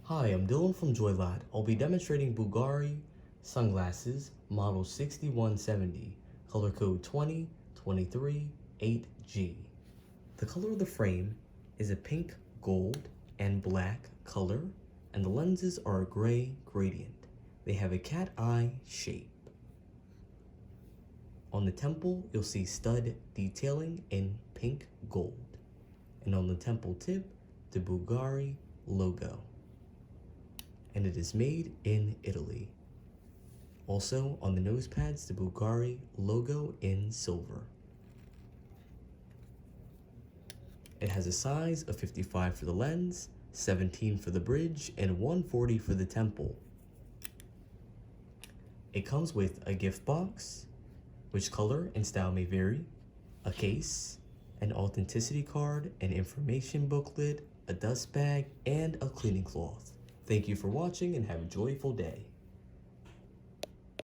Hi, I'm Dylan from Joylad. I'll be demonstrating Bvlgari sunglasses model 6170, color code 2023 8G. The color of the frame is a pink, gold, and black color, and the lenses are a gray gradient. They have a cat eye shape. On the temple, you'll see stud detailing in pink gold, and on the temple tip, the Bvlgari logo. And it is made in Italy. Also on the nose pads, the Bvlgari logo in silver. It has a size of 55 for the lens, 17 for the bridge, and 140 for the temple. It comes with a gift box, which color and style may vary, a case, an authenticity card, an information booklet, a dust bag, and a cleaning cloth. Thank you for watching and have a joyful day.